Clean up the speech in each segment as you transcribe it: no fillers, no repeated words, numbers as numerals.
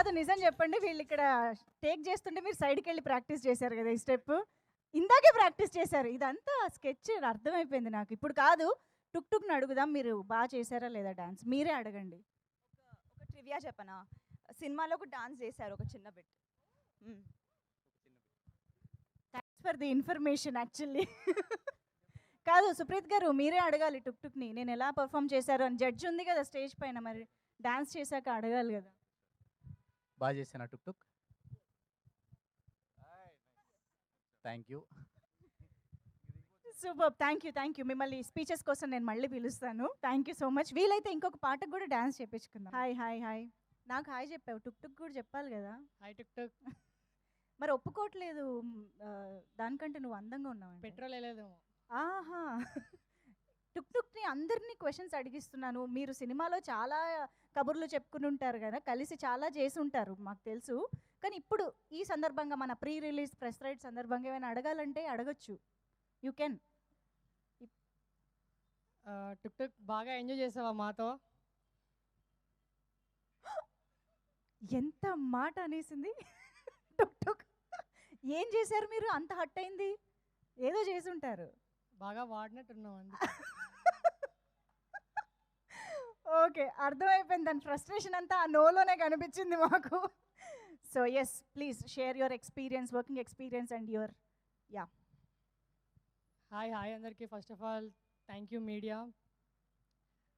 కాదు నిజం చెప్పండి, వీళ్ళు ఇక్కడ టేక్ చేస్తుంటే మీరు సైడ్కి వెళ్ళి ప్రాక్టీస్ చేశారు కదా ఈ స్టెప్. ఇందాకే ప్రాక్టీస్ చేశారు. ఇదంతా స్కెచ్ అర్థమైపోయింది నాకు. ఇప్పుడు కాదు, టుక్ టుక్ని అడుగుదాం, మీరు బాగా చేశారా లేదా డాన్స్. మీరే అడగండి. ఒక ట్రివియా చెప్పనా, సినిమాలో ఒక డాన్స్ చేశారు ఒక చిన్న bit. Thanks for the information actually. కాదు సుప్రీత్ గారు, మీరే అడగాలి టుక్ టుక్ని నేను ఎలా పర్ఫామ్ చేశారు అని. జడ్జ్ ఉంది కదా స్టేజ్ పైన, మరి డాన్స్ చేశాక అడగాలి కదా. బాగా చేసాను Tuk Tuk. Thank you. Super, thank you. మిమ్మల్ని స్పీచెస్ కోసం నేను మళ్ళీ పిలుస్తాను. Thank you so much. వీలైతే ఇంకొక పాటకు కూడా డాన్స్ చేయించుకుందాం. హాయ్. నాకు హాయ్ చెప్పావు, టుక్ టుక్ కూడా చెప్పాలి కదా. Hi tick tock. మరి ఒప్పుకోవట్లేదు. దానికంటే నువ్వు అందంగా ఉన్నావు. పెట్రోల్ వేయలేదేమో. ఆహా. టుక్ టుక్ని అందరినీ క్వశ్చన్స్ అడిగిస్తున్నాను. మీరు సినిమాలో చాలా కబుర్లు చెప్పుకుని ఉంటారు కదా, కలిసి చాలా చేసి ఉంటారు మాకు తెలుసు. కానీ ఇప్పుడు ఈ సందర్భంగా మన ప్రీ రిలీజ్ ప్రెస్ రైట్ సందర్భంగా ఏమైనా అడగాలంటే అడగచ్చు. You can. టిక్ టాక్ బాగా ఎంజాయ్ చేసావా మాతో? ఎంత మాట అనేసింది. టుక్ టుక్ ఏం చేశారు మీరు అంత హట్ అయింది? ఏదో చేసి ఉంటారు. బాగా వాడినట్టున్నావు అంది. ఓకే, అర్థమైపోయింది. దాని ఫ్రస్ట్రేషన్ అంతా ఆ నోలోనే కనిపించింది మాకు. So yes, please share your experience, working experience and your hi అందరికీ. First of all thank you media,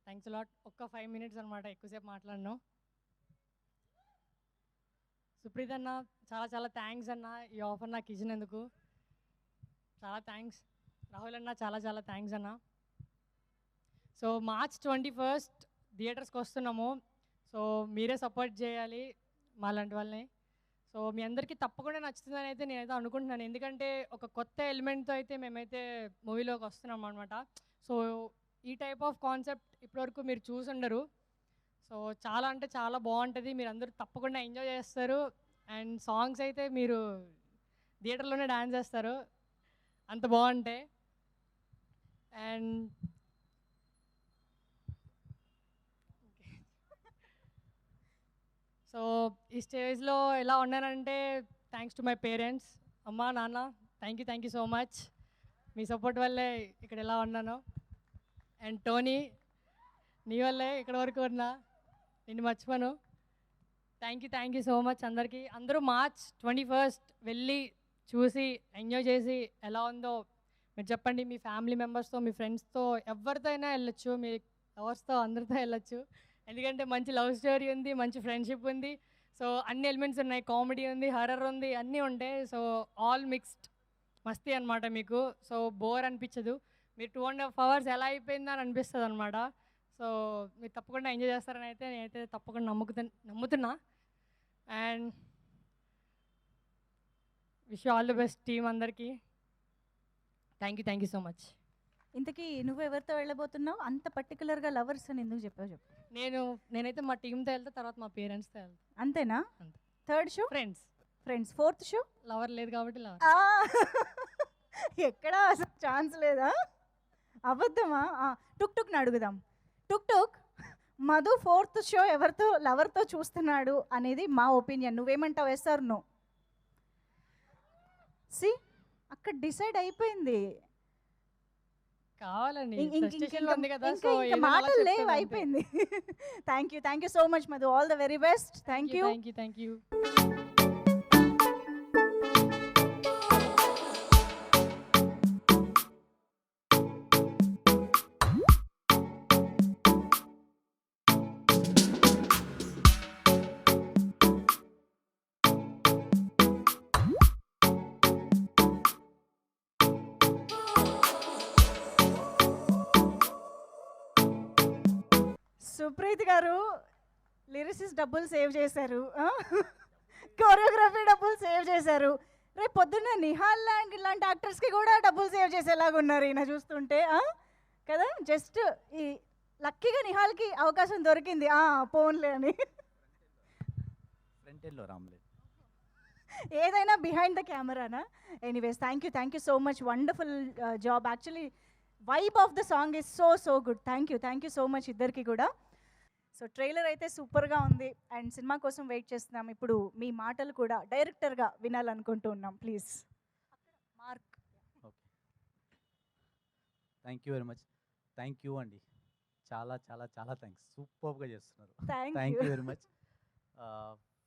thanks lot. ఒక్క 5 minutes అనమాట, ఎక్కువసేపు మాట్లాడను. సుప్రీత్ అన్న చాలా థ్యాంక్స్ అన్న, ఈ ఆఫర్ నాకు ఇచ్చినందుకు చాలా థ్యాంక్స్. రాహుల్ అన్న చాలా థ్యాంక్స్ అన్న. సో March 21st థియేటర్స్కి వస్తున్నాము. సో మీరే సపోర్ట్ చేయాలి మా లాంటి వాళ్ళని. సో మీ అందరికీ తప్పకుండా నచ్చుతుందని అయితే నేనైతే అనుకుంటున్నాను. ఎందుకంటే ఒక కొత్త ఎలిమెంట్తో అయితే మేమైతే మూవీలోకి వస్తున్నాం అనమాట. సో ఈ టైప్ ఆఫ్ కాన్సెప్ట్ ఇప్పటివరకు మీరు చూసుండరు. సో చాలా అంటే చాలా బాగుంటుంది, మీరు అందరూ తప్పకుండా ఎంజాయ్ చేస్తారు. అండ్ సాంగ్స్ అయితే మీరు థియేటర్లోనే డాన్స్ చేస్తారు, అంత బాగుంటాయి. అండ్ సో ఈ స్టేజ్లో ఎలా ఉన్నానంటే థ్యాంక్స్ టు మై పేరెంట్స్, అమ్మ నాన్న. Thank you so much. Me support వల్లే ఇక్కడ ఎలా ఉన్నాను. అండ్ టోనీ, నీ వల్లే ఇక్కడ వరకు ఉన్నా, నిన్ను మర్చిపోను. థ్యాంక్ యూ సో మచ్ అందరికీ. అందరూ March 21st వెళ్ళి చూసి ఎంజాయ్ చేసి ఎలా ఉందో మీరు చెప్పండి. మీ ఫ్యామిలీ మెంబర్స్తో, మీ ఫ్రెండ్స్తో, ఎవరితో అయినా వెళ్ళొచ్చు, మీ లవర్స్తో, అందరితో వెళ్ళొచ్చు. ఎందుకంటే మంచి లవ్ స్టోరీ ఉంది, మంచి ఫ్రెండ్షిప్ ఉంది. సో అన్ని ఎలిమెంట్స్ ఉన్నాయి, కామెడీ ఉంది, హర్రర్ ఉంది, అన్నీ ఉంటాయి. సో ఆల్ మిక్స్డ్ మస్తీ అనమాట మీకు. సో బోర్ అనిపించదు, మీరు 2.5 hours ఎలా అయిపోయిందా అని అనిపిస్తుంది అనమాట. సో మీరు తప్పకుండా ఎంజాయ్ చేస్తారని అయితే నేనైతే తప్పకుండా నమ్ముతున్నా. And wish you all the best team అందరికీ. Thank you so much. ఇంతకీ నువ్వు ఎవరితో వెళ్ళబోతున్నావు? అంత పర్టికులర్గా లవర్స్ అని ఎందుకు చెప్పావు చెప్పు. నేనైతే మా టీంతో వెళ్తా, తర్వాత మా పేరెంట్స్తో వెళ్తా. అంతేనా? అంతే. Third show friends, fourth show lover లేదు కాబట్టి లవర్. ఎక్కడా అసలు ఛాన్స్ లేదా? అబద్ధమా? టుక్ టుక్ని అడుగుదాం. టుక్ టుక్, మధు 4th షో ఎవరితో లవర్తో చూస్తున్నాడు అనేది మా ఒపీనియన్. నువ్వేమంటావు? Yes or no? సి, అక్కడ డిసైడ్ అయిపోయింది. కావాలండి మాటలు లేవు, అయిపోయింది. Thank you so much Madhu. All the very best. Thank you. Supreeth గారు లిరిసిస్ డబ్బులు సేవ్ చేశారు, కోరియోగ్రఫీ డబ్బులు సేవ్ చేశారు. రేపు పొద్దున్న నిహాల్ లాంటి యాక్టర్స్కి కూడా డబ్బులు సేవ్ చేసేలాగా ఉన్నారు ఈయన చూస్తుంటే కదా. జస్ట్ ఈ లక్కీగా నిహాల్కి అవకాశం దొరికింది, పోన్లే అని. ఏదైనా బిహైండ్ ద కెమెరానా? Anyways thank you so much. Wonderful job. Actually vibe of the song is so good. Thank you so much ఇద్దరికి కూడా. సో ట్రైలర్ అయితే సూపర్గా ఉంది అండ్ సినిమా కోసం వెయిట్ చేస్తున్నాం. ఇప్పుడు మీ మాటలు కూడా డైరెక్టర్గా వినాలనుకుంటూ ఉన్నాం. Please mark. Okay, thank you very much. Thank you అండి, చాలా చాలా చాలా థ్యాంక్స్, సూపర్గా చేస్తున్నారు. Thank thank you. You very much.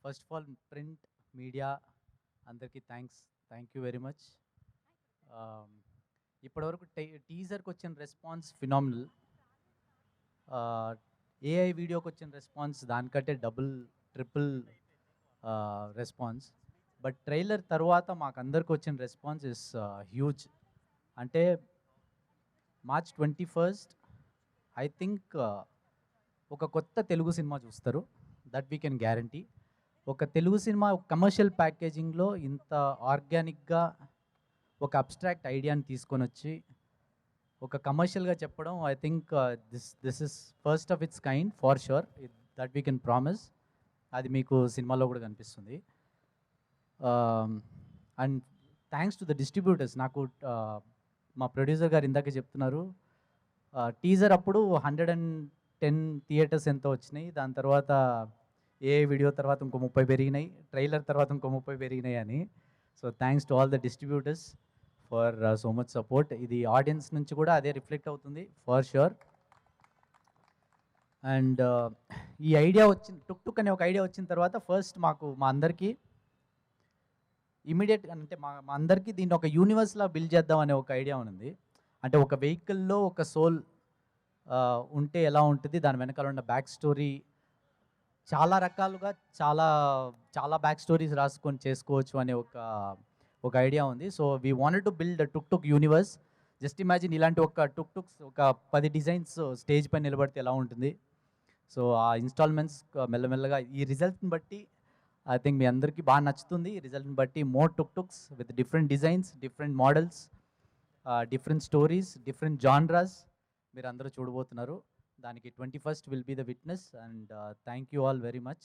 First of all print media అందరికీ థ్యాంక్ యూ వెరీ మచ్. ఇప్పటివరకు టీజర్కి వచ్చిన రెస్పాన్స్ ఫినామినల్. ఏఐ వీడియోకి వచ్చిన రెస్పాన్స్ దానికంటే double triple response. But trailer తర్వాత మాకు అందరికి వచ్చిన రెస్పాన్స్ ఇస్ హ్యూజ్. అంటే March 21st ఐ థింక్ ఒక కొత్త తెలుగు సినిమా చూస్తారు, దట్ వీ కెన్ గ్యారంటీ. ఒక తెలుగు సినిమా కమర్షియల్ ప్యాకేజింగ్లో ఇంత ఆర్గానిక్గా ఒక అబ్స్ట్రాక్ట్ ఐడియాని తీసుకొని వచ్చి ఒక కమర్షియల్గా చెప్పడం, I think this is first of it's kind far sure, that we can promise. అది మీకు సినిమాలో కూడా కనిపిస్తుంది. And thanks to the distributors. నాకు మా ప్రొడ్యూసర్ గారు ఇందాక చెప్తున్నారు, టీజర్ అప్పుడు 110 థియేటర్స్ ఎంతో వచ్చినాయి, దాని తర్వాత ఏ వీడియో తర్వాత ఇంకో 30 పెరిగినాయి, ట్రైలర్ తర్వాత ఇంకో 30 పెరిగినాయి అని. So thanks to all the distributors for so much support. ఇది ఆడియన్స్ నుంచి కూడా అదే రిఫ్లెక్ట్ అవుతుంది ఫర్ ష్యూర్. అండ్ ఈ ఐడియా టుక్ టుక్ అనే ఒక ఐడియా వచ్చిన తర్వాత ఫస్ట్ మా అందరికీ ఇమీడియట్ అంటే మా అందరికీ దీన్ని ఒక యూనివర్స్లా బిల్డ్ చేద్దాం అనే ఒక ఐడియా ఉంది. అంటే ఒక వెహికల్లో ఒక సోల్ ఉంటే ఎలా ఉంటుంది, దాని వెనకాల ఉన్న బ్యాక్ స్టోరీ చాలా రకాలుగా చాలా చాలా బ్యాక్ స్టోరీస్ రాసుకొని చేసుకోవచ్చు అనే ఒక ఐడియా ఉంది. So we wanted to build took took universe. Just imagine ఇలాంటి ఒక టుక్ టుక్స్ ఒక 10 డిజైన్స్ స్టేజ్ పైన నిలబడితే ఎలా ఉంటుంది. సో ఆ ఇన్స్టాల్మెంట్స్ మెల్లమెల్లగా ఈ రిజల్ట్ని బట్టి ఐ థింక్ మీ అందరికీ బాగా నచ్చుతుంది. ఈ రిజల్ట్ని బట్టి more tuk tuks with different designs, different models, different stories, different genres మీరు అందరూ చూడబోతున్నారు. దానికి 21st will be the witness. And thank you all very much.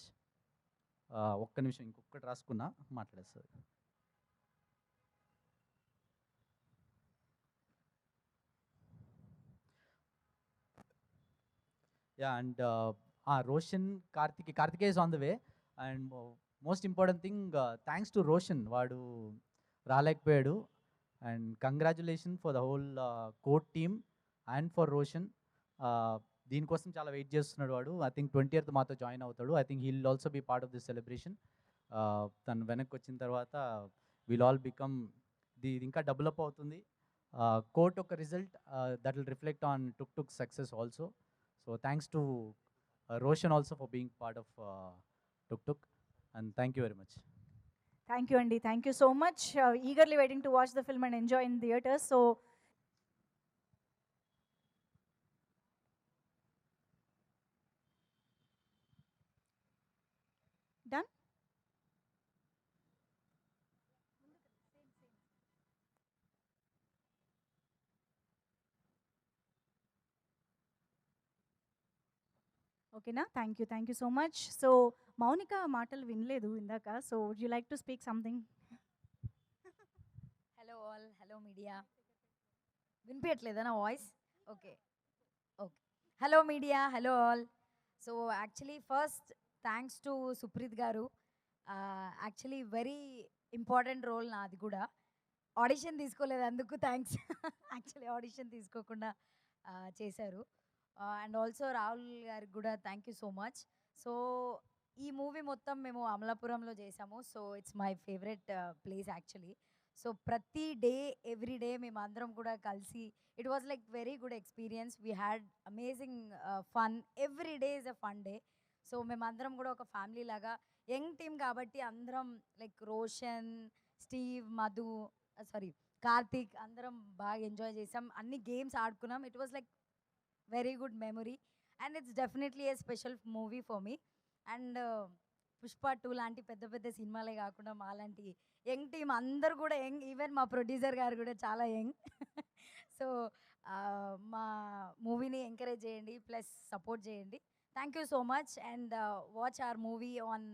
ఒక్క నిమిషం ఇంకొకటి రాసుకున్నా మాట్లాడేస్తారు. Yeah, and Roshan Karthikeya is on the way. And most important thing, thanks to Roshan, వాడు రాలేకపోయాడు. And congratulation for the whole Court team and for Roshan. దీనికోసం చాలా wait చేస్తున్నాడు వాడు. ఐ థింక్ 20th మాతో జాయిన్ అవుతాడు. I think he will also be part of this celebration. తను వెనక్కి వచ్చిన తర్వాత విల్ ఆల్ బికమ్ ఇది ఇంకా డెవలప్ అవుతుంది. కోర్ట్ ఒక result that will reflect on Tuk Tuk success also. So thanks to Roshan also for being part of Tuk Tuk. And thank you very much. Thank you అండి. Thank you so much. Eagerly waiting to watch the film and enjoy in theatres. So done. ఓకేనా? Thank you so much. So Mounika మాటలు వినలేదు ఇందాక. So would you like to speak something? Hello all, hello media. వినిపించట్లేదా నా voice? Okay okay. Hello media, hello all. So actually first thanks to Supreeth garu. Actually very important role నాది కూడా. Audition తీసుకోలేదు, అందుకు thanks. Actually audition తీసుకోకుండా చేశారు. And also Rahul గారికి కూడా thank you so much. So ఈ మూవీ మొత్తం మేము అమలాపురంలో చేసాము. So it's my favourite place actually. So ప్రతి డే ఎవ్రీ డే మేము అందరం కూడా కలిసి it was like very good experience. We had amazing fun. Every day is a fun day. So మేమందరం కూడా ఒక ఫ్యామిలీ లాగా యంగ్ టీమ్ కాబట్టి అందరం లైక్ రోషన్, స్టీవ్, మధు, కార్తీక్ అందరం బాగా ఎంజాయ్ చేసాం. అన్ని గేమ్స్ ఆడుకున్నాం. It was like very good memory and it's definitely A special movie for me. And Pushpa 2 లాంటి పెద్ద పెద్ద సినిమాలే కాకుండా మాలాంటి యంగ్ టీమ్ అందరు కూడా యంగ్. ఈవెన్ మా ప్రొడ్యూసర్ గారు కూడా చాలా యంగ్. సో మా మూవీని ఎంకరేజ్ చేయండి, ప్లస్ సపోర్ట్ చేయండి. Thank you so much. And watch our movie on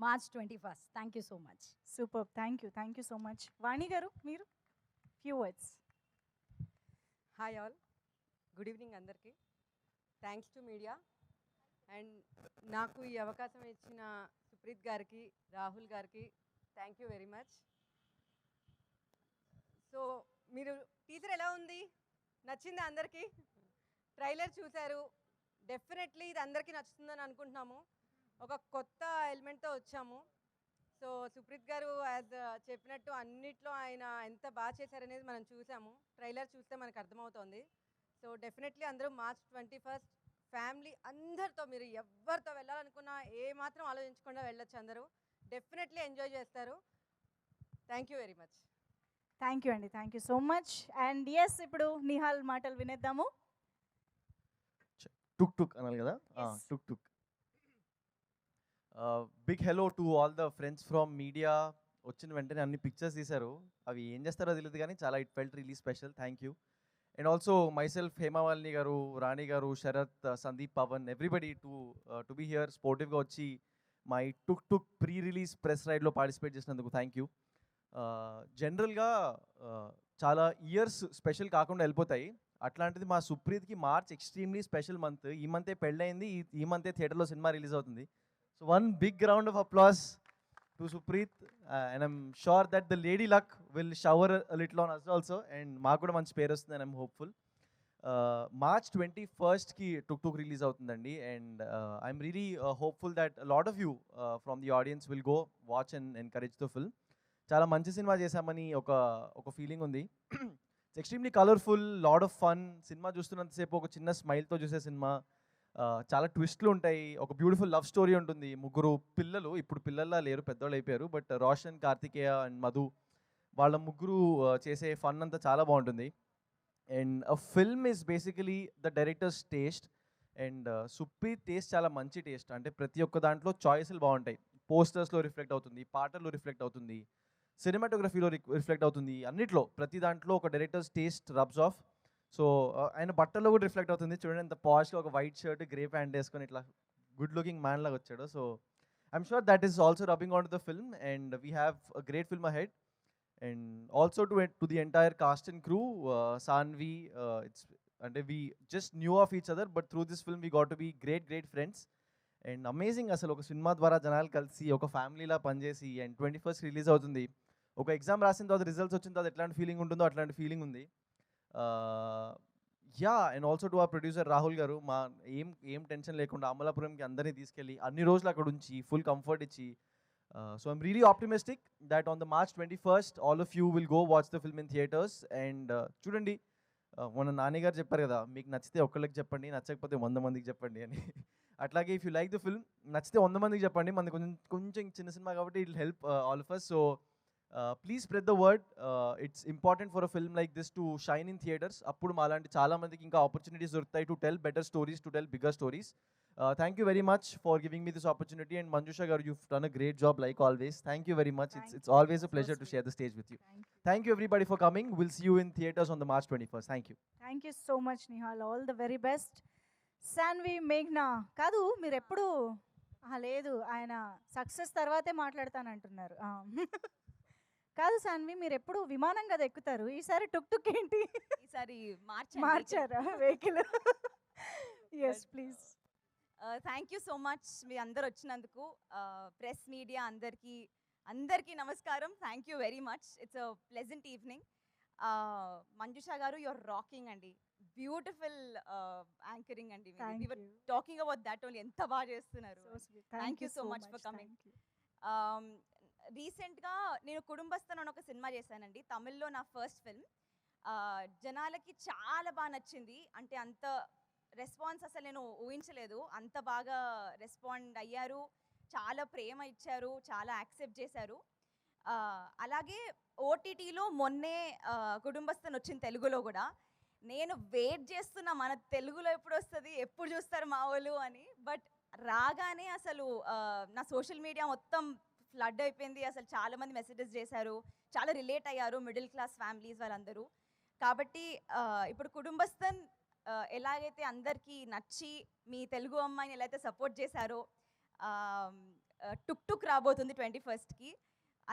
March 21st. Thank you so much. Super. Thank you so much. Vani garu మీరు few words. Hi all, good evening అందరికీ. Thanks to media and నాకు ఈ అవకాశం ఇచ్చిన సుప్రీత్ గారికి, రాహుల్ గారికి thank you very much. So మీరు teaser ఎలా ఉంది? నచ్చిందా అందరికీ? ట్రైలర్ చూశారు, డెఫినెట్లీ ఇది అందరికీ నచ్చుతుందని అనుకుంటున్నాము. ఒక కొత్త ఎలిమెంట్తో వచ్చాము. సో సుప్రీత్ గారు యాజ్ చెప్పినట్టు అన్నిట్లో ఆయన ఎంత బాగా చేశారనేది మనం చూసాము. ట్రైలర్ చూస్తే మనకు అర్థమవుతోంది. సో డెఫినెట్లీ అందరూ March 21 ఫ్యామిలీ అందరితో, మీరు ఎవరితో వెళ్ళాలనుకున్నా ఏ మాత్రం ఆలోచించకుండా వెళ్ళొచ్చు. అందరూ డెఫినెట్లీ ఎంజాయ్ చేస్తారు. Thank you very much. Thank you అండి, thank you so much. And yes, ఇప్పుడు నిహాల్ మాటలు వినేద్దాము. టుక్ టుక్ అనాలి కదా, Yes. Tuk Tuk. Big hello to all the friends from media. వచ్చిన వెంటనే అన్ని పిక్చర్స్ తీశారు, అవి ఏం చేస్తారో తెలియదు కానీ చాలా it felt really special. Thank you. And also myself, Hemamalini garu, Rani garu, Sharath, Sandeep, Pavan, everybody to be here స్పోర్టివ్గా వచ్చి మా ఈ Tuk Tuk pre release press రైడ్లో పార్టిసిపేట్ చేసినందుకు థ్యాంక్ యూ. జనరల్గా చాలా ఇయర్స్ స్పెషల్ కాకుండా వెళ్ళిపోతాయి, అట్లాంటిది మా సుప్రీత్కి మార్చ్ ఎక్స్ట్రీమ్లీ స్పెషల్ మంత్. ఈ మంతే పెళ్ళయింది, ఈ మంతే థియేటర్లో సినిమా రిలీజ్ అవుతుంది. So one big round of applause to Supreeth, and I'm sure that the lady luck will shower little on us also, and మాకు కూడా మంచి పేరు వస్తుంది అండ్ ఐమ్ హోప్ఫుల్. March 21కి టుక్ టుక్ రిలీజ్ అవుతుందండి, and I'm really hopeful that lot of you from the audience will go watch and encourage the film. చాలా మంచి cinema చేశామని ఒక ఫీలింగ్ ఉంది. It's extremely colourful, lot of fun. Cinema చూస్తున్నంతసేపు ఒక చిన్న స్మైల్తో చూసే సినిమా. చాలా ట్విస్ట్లు ఉంటాయి, ఒక బ్యూటిఫుల్ లవ్ స్టోరీ ఉంటుంది. ముగ్గురు పిల్లలు, ఇప్పుడు పిల్లల్లా లేరు, పెద్దవాళ్ళు అయిపోయారు, బట్ రోషన్, కార్తికేయ అండ్ మధు, వాళ్ళ ముగ్గురు చేసే ఫన్ అంతా చాలా బాగుంటుంది. And a film is basically the director's taste, and Supreeth taste చాలా మంచి టేస్ట్. అంటే ప్రతి ఒక్క దాంట్లో చాయిస్లు బాగుంటాయి. పోస్టర్స్లో రిఫ్లెక్ట్ అవుతుంది, పాటల్లో రిఫ్లెక్ట్ అవుతుంది, సినిమాటోగ్రఫీలో రిఫ్లెక్ట్ అవుతుంది, అన్నిట్లో ప్రతి దాంట్లో ఒక directors taste rubs of. So ఆయన బట్టల్లో కూడా రిఫ్లెక్ట్ అవుతుంది. చూడండి ఎంత పాష్గా ఒక వైట్ షర్ట్, గ్రే ప్యాంట్ వేసుకొని ఇట్లా గుడ్ లుకింగ్ మ్యాన్ లాగా వచ్చాడు. So I'm sure that is also rubbing on to the film, and we have a great film ahead. And also to the entire cast and crew, Sanvi, and we just knew of each other, but through this film we got to be great friends. And amazing, asalu oka cinema dwara janalu kalsi oka family la panjesi, and 21st release avutundi. Oka exam rasin tarvata results vachin tarvata etlanti feeling untundo atlanti feeling undi. Yeah, and also to our producer Rahul garu, ma em tension lekunda Amalapuram ki andarni తీసుకెళ్ళి అన్ని రోజులు అక్కడ ఉంచి full comfort ఇచ్చి. So I'm really optimistic that on the March 21st, all of you will go watch the film in theaters. And చూడండి, మన నాన్నగారు చెప్పారు కదా, మీకు నచ్చితే ఒక్కళ్ళకి చెప్పండి, నచ్చకపోతే 100 మందికి చెప్పండి అని. అట్లాగే if you like the film, నచ్చితే 100 మందికి చెప్పండి. మనది కొంచెం చిన్న సినిమా కాబట్టి it will help all of us. So please spread the word. It's important for a film like this to shine in theatres. అప్పుడు మాలాంటి చాలా మందికి ఇంకా ఆపర్చునిటీస్ దొరుకుతాయి to tell better stories, to tell bigger stories. Thank you very much for giving me this opportunity, and Manjusha garu, you've done a great job like always. Thank you very much. It's always a pleasure to share the stage with you. Thank you everybody for coming. We'll see you in theaters on the March 21st. Thank you. Thank you so much Nihal, all the very best. Sanvi, మేఘ్నా కాదు, మీరు ఎప్పుడు లేదు, ఆయన success తర్వాతే మాట్లాడతానంటున్నారు. కాదు సాన్వి, మీరు ఎప్పుడు విమానం కదా ఎక్కుతారు, ఈసారి టుక్ టుక్ ఏంటి ఈసారి మార్చారా vehicle? Yes please. Thank you so much మీ అందరు వచ్చినందుకు. ప్రెస్ మీడియా అందరికీ నమస్కారం. Thank you very much. It's a pleasant evening. Manjusha garu, your rocking అండి, బ్యూటిఫుల్ యాంకరింగ్ అండి. టాకింగ్ అబౌట్ దట్ ఓన్లీ, ఎంత బాగా చేస్తున్నారు. Thank you so much for coming. రీసెంట్గా నేను కుటుంబస్థన్ అని ఒక సినిమా చేశానండి, తమిళ్లో నా ఫస్ట్ ఫిల్మ్. జనాలకి చాలా బాగా నచ్చింది. అంటే అంత రెస్పాన్స్ అసలు నేను ఊహించలేదు, అంత బాగా రెస్పాండ్ అయ్యారు, చాలా ప్రేమ ఇచ్చారు, చాలా యాక్సెప్ట్ చేశారు. అలాగే ఓటీటీలో మొన్నే కుటుంబస్థన్ వచ్చింది తెలుగులో కూడా. నేను వెయిట్ చేస్తున్నా మన తెలుగులో ఎప్పుడు వస్తుంది, ఎప్పుడు చూస్తారు మా వాళ్ళు అని. బట్ రాగానే అసలు నా సోషల్ మీడియా మొత్తం ఫ్లడ్ అయిపోయింది. అసలు చాలామంది మెసేజెస్ చేశారు, చాలా రిలేట్ అయ్యారు, మిడిల్ క్లాస్ ఫ్యామిలీస్ వాళ్ళందరూ. కాబట్టి ఇప్పుడు కుటుంబస్థన్ ఎలాగైతే అందరికీ నచ్చి మీ తెలుగు అమ్మాయిని ఎలా అయితే సపోర్ట్ చేశారో, టుక్ టుక్ రాబోతుంది 21st.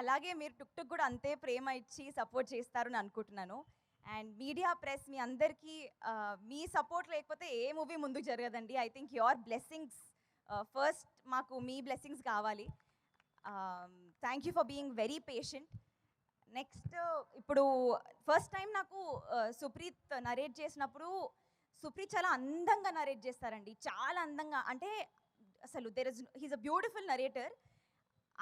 అలాగే మీరు టుక్ టుక్ కూడా అంతే ప్రేమ ఇచ్చి సపోర్ట్ చేస్తారని అనుకుంటున్నాను. అండ్ మీడియా, ప్రెస్, మీ అందరికీ మీ సపోర్ట్ లేకపోతే ఏ మూవీ ముందుకు జరగదండి. I think your blessings first మాకు మీ బ్లెస్సింగ్స్ కావాలి. Thank you for being very patient. Next ఇప్పుడు ఫస్ట్ టైం నాకు సుప్రీత్ నరేట్ చేసినప్పుడు సుప్రీత్ చాలా అందంగా నరేట్ చేస్తారండి, చాలా అందంగా. అంటే అసలు హీస్ అ బ్యూటిఫుల్ నరేటర్.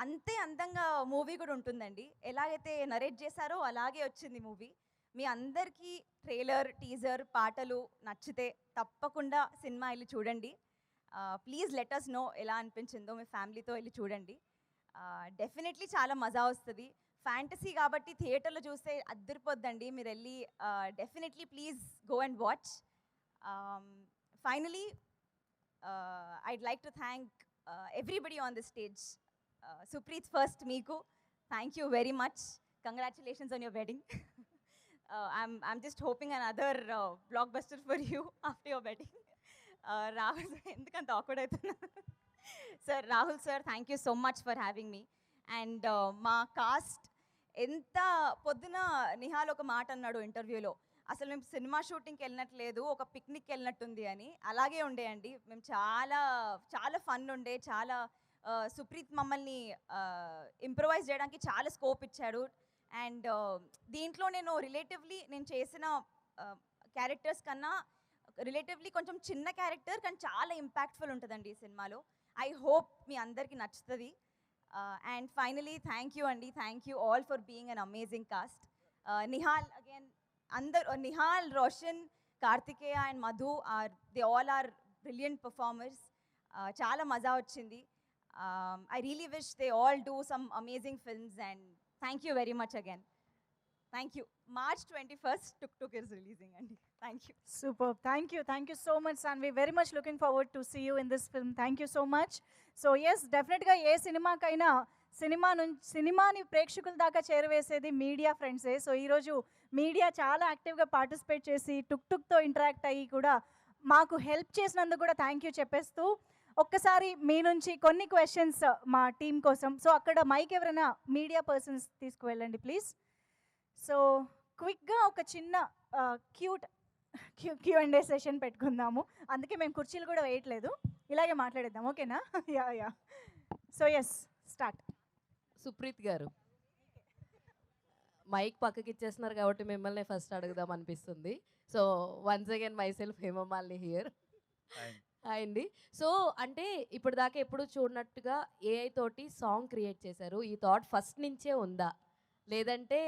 అంతే అందంగా మూవీ కూడా ఉంటుందండి. ఎలాగైతే నరేట్ చేశారో అలాగే వచ్చింది మూవీ. మీ అందరికీ ట్రైలర్, టీజర్, పాటలు నచ్చితే తప్పకుండా సినిమా వెళ్ళి చూడండి. ప్లీజ్ లెట్ అస్ నో ఎలా అనిపించిందో. మీ ఫ్యామిలీతో వెళ్ళి చూడండి. డెఫినెట్లీ చాలా మజా వస్తుంది. ఫ్యాంటసీ కాబట్టి థియేటర్లో చూస్తే అద్దరిపోద్దండి. మీరు వెళ్ళి definitely please go and watch. Finally I'd like to thank everybody on the stage. Supreeth first మీకు thank you very much. Congratulations on your wedding. I'm just hoping another blockbuster for you after your wedding. Rahul, ఎందుకంత awkward అవుతున్నా? Sir, Rahul sir, thank you so much for having me. And మా cost ఎంత పొద్దున నిహాల్ ఒక మాట అన్నాడు ఇంటర్వ్యూలో, అసలు మేము సినిమా షూటింగ్కి వెళ్ళినట్లేదు, ఒక పిక్నిక్కి వెళ్ళినట్టుంది అని. అలాగే ఉండేయండి. మేము చాలా చాలా ఫన్ ఉండే, చాలా సుప్రీత్ మమ్మల్ని ఇంప్రొవైజ్ చేయడానికి చాలా స్కోప్ ఇచ్చాడు. అండ్ దీంట్లో నేను చేసిన క్యారెక్టర్స్ కన్నా రిలేటివ్లీ కొంచెం చిన్న క్యారెక్టర్ కానీ చాలా ఇంపాక్ట్ఫుల్ ఉంటుందండి ఈ సినిమాలో. ఐ హోప్ మీ అందరికీ నచ్చుతుంది. అండ్ ఫైనలీ థ్యాంక్ యూ అండి, thank you all for being an amazing cast. Nihal again, Nihal, Roshan, Karthikeya and Madhu they all are brilliant performers. చాలా మజా వచ్చింది. I really wish they all do some amazing films, and thank you very much again. Thank you. March 21st, Tuk Tuk is releasing, and thank you. Superb. Thank you so much, Sanvi. Very much looking forward to see you in this film. Thank you so much. So yes, definitely ఏ సినిమాకైనా సినిమాని ప్రేక్షకుల దాకా చేరవేసేది media ఫ్రెండ్సే. So ఈరోజు media చాలా యాక్టివ్గా participate చేసి టుక్ టుక్తో interact అయ్యి కూడా మాకు హెల్ప్ చేసినందుకు కూడా థ్యాంక్ యూ చెప్పేస్తూ, ఒక్కసారి మీ నుంచి కొన్ని క్వశ్చన్స్ మా టీం కోసం. సో అక్కడ మైక్ ఎవరైనా మీడియా పర్సన్స్ తీసుకువెళ్ళండి ప్లీజ్. సో క్విక్గా ఒక చిన్న Q&A సెషన్ పెట్టుకుందాము. అందుకే మేము కుర్చీలు కూడా వేయట్లేదు, ఇలాగే మాట్లాడేద్దాం. ఓకేనా? Yeah. So yes, start. Supreeth గారు, మైక్ పక్కకి ఇచ్చేస్తున్నారు కాబట్టి మిమ్మల్ని ఫస్ట్ అడుగుదాం అనిపిస్తుంది. So once again myself Hemamalini here. అండి, సో అంటే ఇప్పుడు దాకా ఎప్పుడు చూడనట్టుగా ఏఐ తోటి సాంగ్ క్రియేట్ చేశారు. ఈ థాట్ ఫస్ట్ నుంచే ఉందా, లేదంటే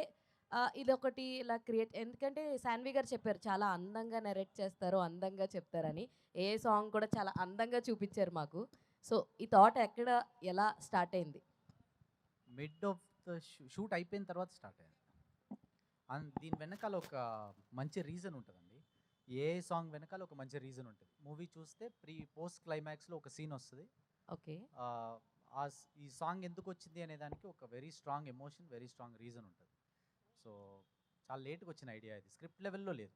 ఇదొకటి ఇలా క్రియేట్? ఎందుకంటే శాన్వి గారు చెప్పారు చాలా అందంగా నెరేట్ చేస్తారు, అందంగా చెప్తారని. ఏ సాంగ్ కూడా చాలా అందంగా చూపించారు మాకు. సో ఈ థాట్ ఎక్కడ, ఎలా స్టార్ట్ అయింది? మిడ్ ఆఫ్ ద షూట్ అయిపోయిన తర్వాత స్టార్ట్ అయింది. దీని వెనకాల ఒక మంచి రీజన్ ఉంటుందండి. ఏ సాంగ్ వెనకాల ఒక మంచి రీజన్ ఉంటుంది. మూవీ చూస్తే పోస్ట్ క్లైమాక్స్లో ఒక సీన్ వస్తుంది. ఓకే, ఈ సాంగ్ ఎందుకు వచ్చింది అనే దానికి ఒక very strong emotion, very strong reason ఉంటుంది. సో చాలా లేట్గా వచ్చిన ఐడియా ఇది, స్క్రిప్ట్ లెవెల్లో లేదు.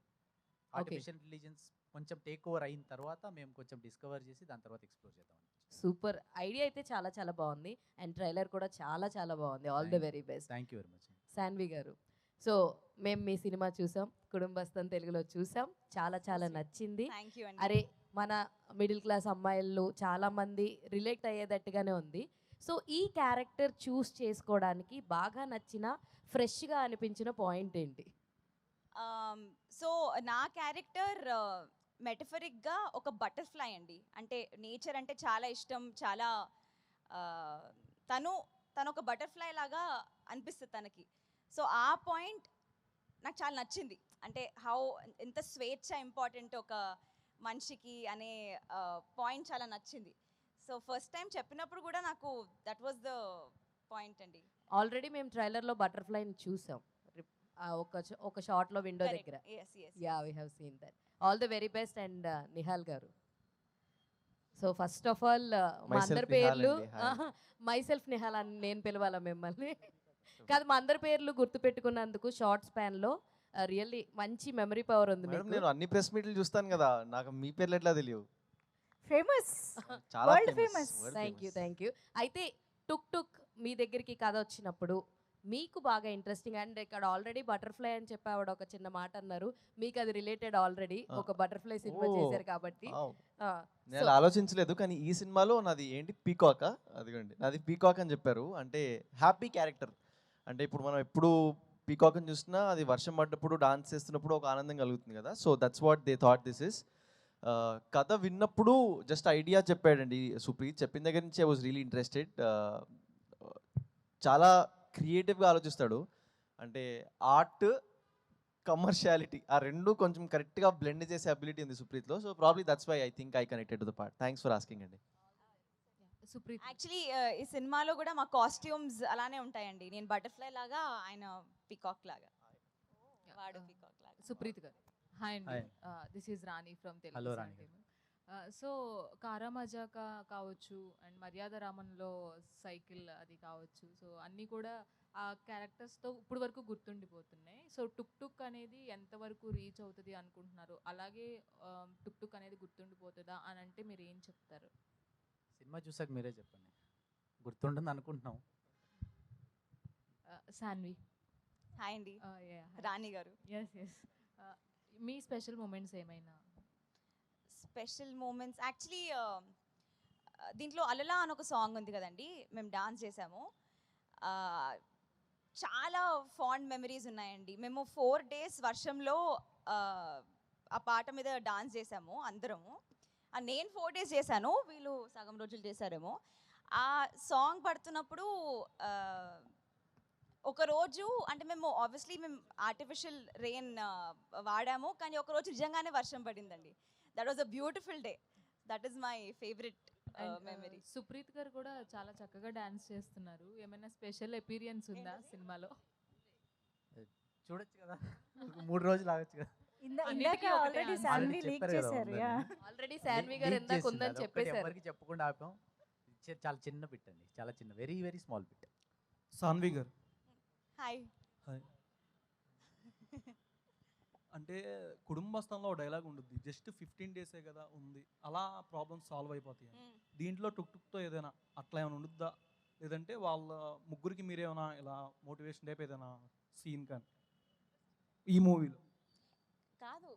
ఆర్టిఫిషియల్ ఇంటెలిజెన్స్ కొంచెం టేక్ ఓవర్ అయిన తర్వాత మేము కొంచెం డిస్కవర్ చేసి దాని తర్వాత ఎక్స్ప్లోర్ చేద్దాం. సూపర్ ఐడియా అయితే చాలా చాలా బాగుంది. అండ్ ట్రైలర్ కూడా చాలా చాలా బాగుంది. All the very best. Thank you very much. Shanvi గారు, సో మేము మీ సినిమా చూసాం, కుటుంబస్థం తెలుగులో చూసాం, చాలా చాలా నచ్చింది. థ్యాంక్ యూ అండి. అరే మన మిడిల్ క్లాస్ అమ్మాయిలు చాలామంది రిలేట్ అయ్యేటట్టుగానే ఉంది. సో ఈ క్యారెక్టర్ చూస్ చేసుకోవడానికి బాగా నచ్చిన, ఫ్రెష్గా అనిపించిన పాయింట్ ఏంటి? సో నా క్యారెక్టర్ మెటఫరిక్గా ఒక బటర్ఫ్లై అండి. అంటే నేచర్ అంటే చాలా ఇష్టం, చాలా తను ఒక బటర్ఫ్లై లాగా అనిపిస్తుంది తనకి. సో ఆ పాయింట్ నాకు చాలా నచ్చింది. అంటే ఎంత స్వేచ్ఛ ఇంపార్టెంట్ ఒక మనిషికి అనే పాయింట్ చాలా నచ్చింది. సో ఫస్ట్ టైం చెప్పినప్పుడు కూడా నాకు దట్ వాజ్ ద పాయింట్ అండి. ఆల్రెడీ మేము ట్రైలర్లో బటర్ఫ్లైని చూసాం, ఒక షార్ట్లో విండో దగ్గర. Yeah, we have seen that. All the very best. And Nihal గారు, సో ఫస్ట్ ఆఫ్ ఆల్ మా అందరి పేర్లు, మై సెల్ఫ్ నిహాల్ అని నేను పిలవాలా మిమ్మల్ని? కాదు, మా అందరి పేర్లు గుర్తుపెట్టుకున్నందుకు షార్ట్ స్పాన్లో రియల్లీ మంచి మెమరీ పవర్ ఉంది మీకు. నేను అన్ని ప్రెస్ మీట్లు చూస్తాను కదా, నాకు మీ పేర్లు ఎట్లా తెలియవు? ఫేమస్, చాలా వరల్డ్ ఫేమస్. Thank you. అయితే టుక్ టుక్ మీ దగ్గరికి కథ వచ్చినప్పుడు మీకు బాగా ఇంట్రెస్టింగ్ అండ్ ఇక్కడ ఆల్రెడీ బటర్ఫ్లై అని చెప్పి ఆవిడ ఒక చిన్న మాట అన్నారు, మీకు అది రిలేటెడ్ ఆల్రెడీ ఒక బటర్ఫ్లై సినిమా ఓ. చేశారు కాబట్టి ఆ, నేను so- అలా ఆలోచించలేదు, కానీ ఈ సినిమాలో నాది ఏంటి పీకాక్, అదిగోండి నాది పీకాక్ అని చెప్పారు. అంటే హ్యాపీ క్యారెక్టర్. అంటే ఇప్పుడు మనం ఎప్పుడు పీకాక్ అని చూసినా అది వర్షం పడ్డప్పుడు డాన్స్ చేస్తున్నప్పుడు ఒక ఆనందం కలుగుతుంది కదా. So that's what they thought this is. కథ విన్నప్పుడు జస్ట్ ఐడియా చెప్పాడండి సుప్రీత్. చెప్పిన దగ్గర నుంచి ఐ వాజ్ రియలీ ఇంట్రెస్టెడ్. చాలా క్రియేటివ్గా ఆలోచిస్తాడు. అంటే ఆర్ట్, కమర్షియాలిటీ ఆ రెండు కొంచెం కరెక్ట్గా బ్లెండ్ చేసే అబిలిటీ ఉంది సుప్రీత్లో. So probably that's why I think I connected to the part. Thanks for asking అండి. సుప్రీత్ యాక్చువల్లీ ఈ సినిమాలో కూడా మా కాస్ట్యూమ్స్ అలానే ఉంటాయండి. నేను బటర్ఫ్లై లాగా, ఆయన పికాక్ లాగా, వాడు పికాక్ లాగా. సుప్రీత్ గారు. హాయ్ అండి, Hi. This is Rani from Telugu Hello, Sun రాణి గారు. TV. సో కారా మజాక కావచ్చు అండ్ మర్యాద రామన్లో సైకిల్ అది కావచ్చు, సో అన్నీ కూడా ఆ క్యారెక్టర్స్తో ఇప్పుడు వరకు గుర్తుండిపోతున్నాయి. సో టుక్ టుక్ అనేది ఎంతవరకు రీచ్ అవుతుంది అనుకుంటున్నారు? అలాగే టుక్ టుక్ అనేది గుర్తుండిపోతుందా అని అంటే మీరు ఏం చెప్తారు? సినిమా చూసాక మీరే చెప్పండి. గుర్తుంటుంది అనుకుంటున్నాం. సాన్వి. హాయ్ అండి, రాణి గారు. ఎస్ ఎస్, మీ స్పెషల్ మూమెంట్స్ ఏమైనా? స్పెషల్ మూమెంట్స్ యాక్చువల్లీ దీంట్లో అలలా అని ఒక సాంగ్ ఉంది కదండి, మేము డాన్స్ చేసాము. చాలా ఫాండ్ మెమరీస్ ఉన్నాయండి. మేము 4 days వర్షంలో ఆ పాట మీద డాన్స్ చేసాము అందరము. నేను 4 days చేశాను, వీళ్ళు సగం రోజులు చేశారేమో. ఆ సాంగ్ పడుతున్నప్పుడు ఒక రోజు అంటే మేము ఆబ్వియస్లీ ఆర్టిఫిషియల్ రెయిన్ వాడాము, కానీ ఒక రోజు నిజంగానే వర్షం పడిందండి. That was a beautiful day. That is my favourite memory. Supreeth గారు కూడా చాలా చక్కగా డాన్స్ చేస్తున్నారు. ఏమైనా స్పెషల్ ఎపీరియన్స్ ఉందా సినిమాలో? చూడొచ్చు కదా, 3 రోజులు ఆగొచ్చు కదా. ఇందాక అన్నిటికీ ఒకటే already answer. Shanvi Already leak చెప్పారు కదా చేశారు. ఉందని. యా ఆల్రెడీ శాన్వి గారు Leak ఇందాక చేసింది, ఉందని అదొక్కటి చెప్పేశారు. ఎవరికి చెప్పకుండా ఆపాం. చాలా చిన్న బిట్ అండి, చాలా చిన్న, very very small bit. Saanvi గారు. హాయ్. అంటే కుటుంబస్థంలో ఒక డైలాగ్ ఉంటుంది, జస్ట్ 15 days కదా ఉంది, అలా ప్రాబ్లమ్స్ సాల్వ్ అయిపోతాయి అని. దీంట్లో టుక్ టుక్తో ఏదైనా అట్లా ఏమైనా ఉండుద్దా, లేదంటే వాళ్ళ ముగ్గురికి మీరేమైనా ఇలా మోటివేషన్ టైప్ ఏదైనా సీన్ కానీ ఈ మూవీలో? కాదు,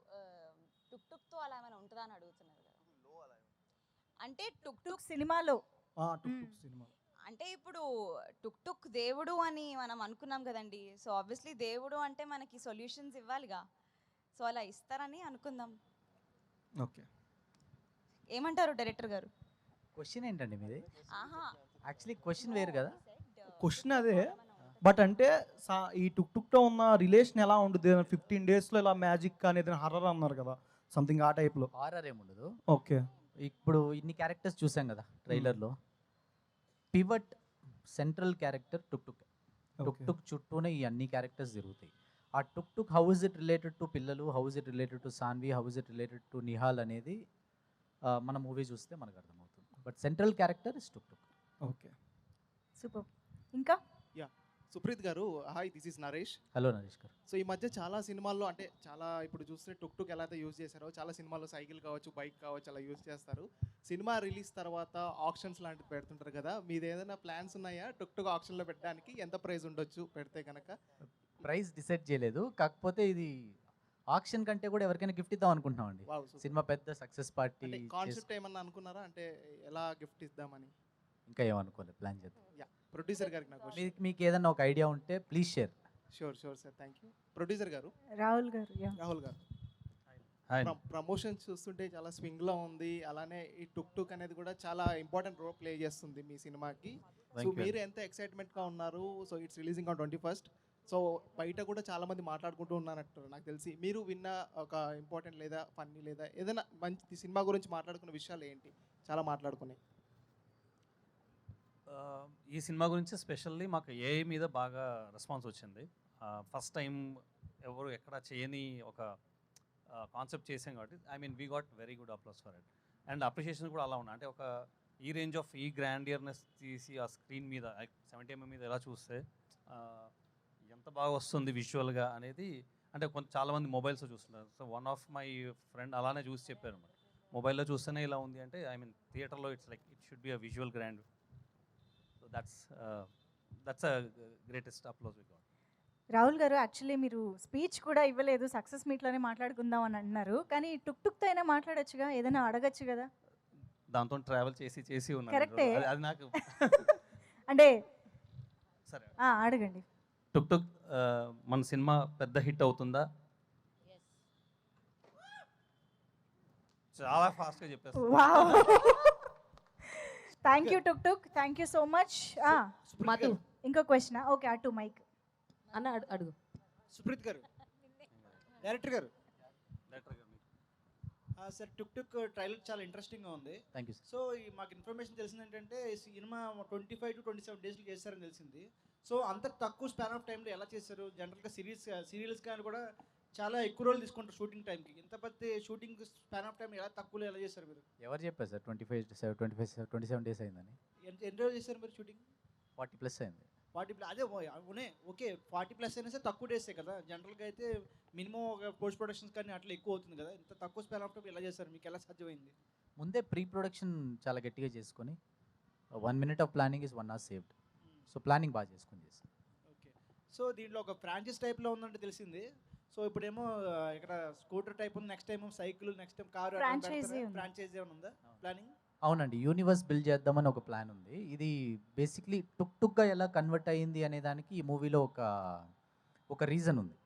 టుక్ టుక్తో అలా ఏమైనా ఉంటుందా అని అడుగుతున్నారు కదా. అంటే టుక్ టుక్ సినిమాలో టుక్ టుక్ సినిమా. అంటే ఇప్పుడు టుక్ టుక్ దేవుడు అని మనం అనుకున్నాం కదండి. సో ఆబ్వియస్లీ దేవుడు అంటే మనకి సొల్యూషన్స్ ఇవ్వాలిగా. సో అలా ఇస్తారని అనుకుందాం. ఓకే, ఏమంటారు డైరెక్టర్ గారు? క్వశ్చన్ ఏంటండి మీది? ఆహా, యాక్చువల్లీ క్వశ్చన్ వేరు కదా. క్వశ్చన్ అదే. బట్ అంటే ఈ టుక్ టుక్తో ఉన్న రిలేషన్ ఎలా ఉంటుంది? 15 daysలో ఇలా మ్యాజిక్ కానీ ఏదైనా హర్రర్ అన్నారు కదా, సంథింగ్ ఆ టైప్లో. హారర్ ఏముండదు. ఓకే, ఇప్పుడు ఇన్ని క్యారెక్టర్స్ చూసాం కదా ట్రైలర్లో. Pivot central character Tuk Tuk. Tuk Tuk చుట్టూనే ఈ అన్ని క్యారెక్టర్స్ జరుగుతాయి. ఆ Tuk Tuk how is it related to పిల్లలు, how is it related to Sanvi, how is it related to Nihal అనేది మన మూవీ చూస్తే మనకు అర్థమవుతుంది. But central character is Tuk Tuk. Okay. Super. ఇంకా Supreeth garu, hi, this is Naresh. Hello Naresh garu. So ఈ మధ్య చాలా సినిమాల్లో అంటే చాలా ఇప్పుడు చూస్తే టుక్ టుక్ ఎలా అయితే యూజ్ చేశారో చాలా సినిమాల్లో సైకిల్ కావచ్చు, బైక్ కావచ్చు అలా యూజ్ చేస్తారు. సినిమా రిలీజ్ తర్వాత ఆప్షన్స్ లాంటివి పెడుతుంటారు కదా, మీది ఏదైనా ప్లాన్స్ ఉన్నాయా టుక్ టుక్ ఆప్షన్లో పెట్టడానికి? ఎంత ప్రైస్ ఉండొచ్చు పెడితే కనుక? ప్రైస్ డిసైడ్ చేయలేదు, కాకపోతే ఇది ఆక్షన్ కంటే కూడా ఎవరికైనా గిఫ్ట్ ఇద్దాం అనుకుంటున్నాం అండి. సినిమా పెద్ద సక్సెస్ పార్టీ. కాన్సెప్ట్ ఏమన్నా అనుకున్నారా, అంటే ఎలా గిఫ్ట్ ఇద్దామని? ఇంకా ఏమనుకోలేదు, ప్లాన్ చేద్దాం. ప్రొడ్యూసర్ గారికి నాకు మీకు ఏదైనా ఒక ఐడియా ఉంటే please share. Sure sir, thank you. Producer గారు రాహుల్ గారు. రాహుల్ గారు, ప్రమోషన్ చూస్తుంటే చాలా స్వింగ్లో ఉంది. అలానే ఈ టుక్ టుక్ అనేది కూడా చాలా ఇంపార్టెంట్ రోల్ ప్లే చేస్తుంది మీ సినిమాకి. సో మీరు ఎంత ఎక్సైట్మెంట్గా ఉన్నారు? So it's releasing on 21st. So బయట కూడా చాలా మంది మాట్లాడుకుంటూ ఉన్నారంటారు నాకు తెలిసి. మీరు విన్న ఒక ఇంపార్టెంట్ లేదా ఫన్నీ లేదా ఏదైనా మంచి సినిమా గురించి మాట్లాడుకున్న విషయాలు ఏంటి? చాలా మాట్లాడుకున్నాయి. ఈ సినిమా గురించి స్పెషల్లీ మాకు ఏఐ మీద బాగా రెస్పాన్స్ వచ్చింది. ఫస్ట్ టైం ఎవరు ఎక్కడ చేయని ఒక కాన్సెప్ట్ చేసాం కాబట్టి I mean we got very good applause for it. And appreciation కూడా అలా ఉన్నాయి. అంటే ఒక ఈ రేంజ్ ఆఫ్ ఈ గ్రాండియర్నెస్ తీసి ఆ స్క్రీన్ మీద 70mm మీద ఎలా చూస్తే ఎంత బాగా వస్తుంది విజువల్గా అనేది. అంటే చాలామంది మొబైల్స్లో చూస్తున్నారు. So one of my friend అలానే చూసి చెప్పారు అనమాట, మొబైల్లో చూస్తేనే ఇలా ఉంది అంటే ఐ మీన్ థియేటర్లో it's like it should be a visual grand. So that's that's a greatest applause we got. Rahul గారు యాక్చువల్లీ మీరు స్పీచ్ కూడా ఇవ్వలేదు, సక్సెస్ మీట్లోనే మాట్లాడుకుందాం అని అంటున్నారు. కానీ టుక్ టుక్తో అయినా మాట్లాడొచ్చుగా, ఏదైనా అడగచ్చు కదా. దాంతో ట్రావెల్ చేసి ఉన్నాను. కరెక్టే. అది నాకు అంటే సరే అడగండి. టుక్ టుక్ మన సినిమా పెద్ద హిట్ అవుతుందా? చాలా ఫాస్ట్గా చెప్పేస్తాను. Wow, thank you took Tuk, thank you so much. Madhu ఇంకో క్వశ్చన్. ఓకే, అటు మైక్ అన్న అడుగు. సుప్రీత్ గారు, డైరెక్టర్ గారు, సార్ టుక్ టుక్ ట్రైలర్ చాలా ఇంట్రెస్టింగ్గా ఉంది. Thank you. సో మాకు ఇన్ఫర్మేషన్ తెలిసింది ఏంటంటే ఈ సినిమా 25 to 27 డేస్లో చేస్తారని తెలిసింది. సో అంత తక్కువ స్పాన్ ఆఫ్ టైంలో ఎలా చేశారు? జనరల్గా సీరియల్స్ కానీ కూడా చాలా ఎక్కువ రోజులు తీసుకుంటారు షూటింగ్ టైంకి. ఇంత పెద్ద షూటింగ్ స్పాన్ ఆఫ్ టైం తక్కువలో ఎలా చేశారు మీరు? ఎవరు చెప్పారు సార్ 27 డేస్ అయిందని? ఎన్ని రోజులు చేశారు మీరు షూటింగ్? 40+ అయింది. 40+, అదే ఓకే 40+ అయినా సరే తక్కువ డేసే కదా. జనరల్గా అయితే మినిమం ఒక పోస్ట్ ప్రొడక్షన్స్ కానీ అట్లా ఎక్కువ అవుతుంది కదా. ఇంత తక్కువ స్పాన్ ఆఫ్ టైం ఎలా చేశారు? మీకు ఎలా సాధ్యమైంది? ముందే ప్రీ ప్రొడక్షన్ చాలా గట్టిగా చేసుకొని 1 minute of planning is 1 hour saved. So planning బాగా చేసుకొని చేస్తాం. ఓకే. సో దీంట్లో ఒక ఫ్రాంచైజ్ టైప్లో ఉందంటే తెలిసింది. సో ఇప్పుడేమో ఇక్కడ స్కూటర్ టైప్ ఉంది, next time cycle, next time car, franchise ఏమైనా ఉందా ప్లానింగ్? అవునండి, యూనివర్స్ బిల్డ్ చేద్దామని ఒక ప్లాన్ ఉంది. ఇది బేసిక్లీ టుక్ టుక్గా ఎలా కన్వర్ట్ అయ్యింది అనే దానికి ఈ మూవీలో ఒక రీజన్ ఉంది.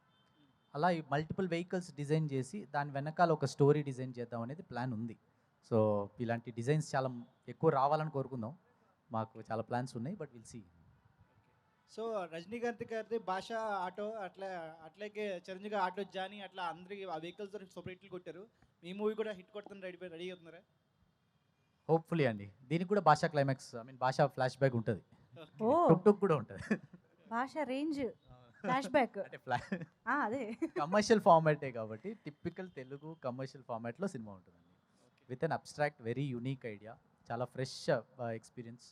అలా ఈ మల్టిపుల్ వెహికల్స్ డిజైన్ చేసి దాని వెనకాల ఒక స్టోరీ డిజైన్ చేద్దాం అనేది ప్లాన్ ఉంది. సో ఇలాంటి డిజైన్స్ చాలా ఎక్కువ రావాలని కోరుకుందాం. మాకు చాలా ప్లాన్స్ ఉన్నాయి, but will see. So Rajinikanth గారిది భాష ఆటో, అట్లాగే చిరంజీవి ఆటో జానీ, అట్లా అందరికి ఆ వెహికల్స్ సపరేట్లు కొట్టారు. మీ మూవీ కూడా హిట్ కొడుతుంది, రెడీ అవుతున్నారా? హోప్ఫుల్లీ అండి. దీనికి కూడా భాషా క్లైమాక్స్, భాషా ఫ్లాష్ బ్యాక్ ఉంటుంది. టుక్ టుక్ కూడా ఉంటుంది. భాష రేంజ్ ఫ్లాష్ బ్యాక్ అంటే అదే కమర్షియల్ ఫార్మాటే కాబట్టి టిపికల్ తెలుగు కమర్షియల్ ఫార్మాట్లో సినిమా ఉంటుందండి. With an abstract very unique idea, చాలా fresh experience,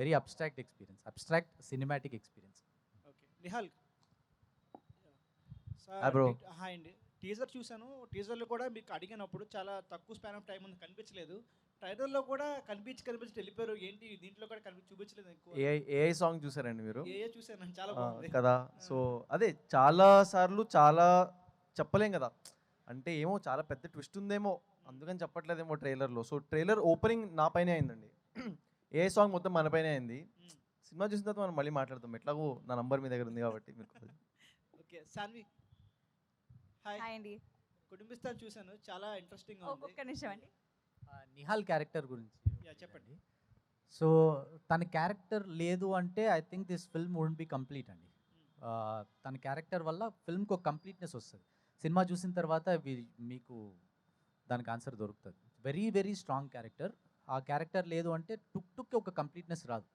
very abstract experience, abstract cinematic experience. Okay. Nihal hi అండి. టీజర్ చూశాను. టీజర్లో కూడా మీకు అడిగినప్పుడు చాలా తక్కువ స్పాన్ ఆఫ్ టైం ఉంది, కనిపించలేదు. ట్రైలర్లో కూడా కనిపించి వెళ్ళిపోయారు. ఏంటి దీంట్లో కూడా చూపించలేదు ఎక్కువ? ఏఐ సాంగ్ చూసారండి మీరు? ఏఐ చూసాను, చాలా బాగుంది కదా. సో అదే చాలా సార్లు చాలా చెప్పలేం కదా, అంటే ఏమో చాలా పెద్ద ట్విస్ట్ ఉందేమో అందుకని చెప్పట్లేదేమో ట్రైలర్లో. సో ట్రైలర్ ఓపెనింగ్ నా పైనే అయిందండి, ఏఐ సాంగ్ మొత్తం మన పైనే అయింది. సినిమా చూసిన తర్వాత మనం మళ్ళీ మాట్లాడతాం, ఎట్లాగో నా నంబర్ మీ దగ్గర ఉంది కాబట్టి మీకు. ఓకే. సాన్వి హాయ్ అండి. కుటుంబిస్తాను చూశాను, చాలా ఇంట్రెస్టింగ్ ఉంది. ఒక్క నిమిషం అండి. నిహాల్ క్యారెక్టర్ గురించి చెప్పండి. సో తన క్యారెక్టర్ లేదు అంటే I think this film would be complete అండి. తన క్యారెక్టర్ వల్ల ఫిల్మ్కి ఒక కంప్లీట్నెస్ వస్తుంది. సినిమా చూసిన తర్వాత మీకు దానికి ఆన్సర్ దొరుకుతుంది. Very very strong character. ఆ క్యారెక్టర్ లేదు అంటే టుక్ టుక్కి ఒక కంప్లీట్నెస్ రాదు.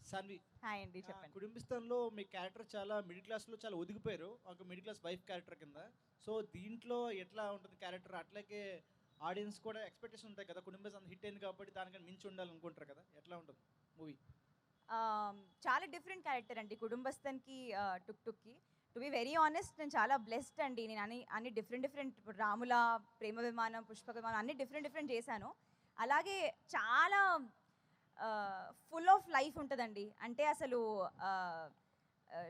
సాన్వి హాయ్ అండి, చెప్పండి. కుటుంబిస్తాన్లో మీ క్యారెక్టర్ చాలా మిడిల్ క్లాస్లో చాలా ఒదిగిపోయారు, ఒక మిడిల్ క్లాస్ వైఫ్ క్యారెక్టర్ కింద. సో దీంట్లో ఎట్లా ఉంటుంది క్యారెక్టర్? అట్లాగే ఆడియన్స్ కూడా ఎక్స్పెక్టేషన్ ఉంటాయి కదా, కుటుంబిస్తాన్ హిట్ అయింది కాబట్టి దానికన్నా మించి ఉండాలనుకుంటారు కదా, ఎట్లా ఉంటుంది మూవీ? చాలా డిఫరెంట్ క్యారెక్టర్ అండి కుటుంబస్థన్కి, టుక్ టుక్కి. టు బి వెరీ ఆనెస్ట్, నేను చాలా బ్లెస్డ్ అండి. నేను అన్ని డిఫరెంట్ ఇప్పుడు రాముల, ప్రేమ విమానం, పుష్పక విమానం అన్ని డిఫరెంట్ చేశాను. అలాగే చాలా ఫుల్ ఆఫ్ లైఫ్ ఉంటుందండి. అంటే అసలు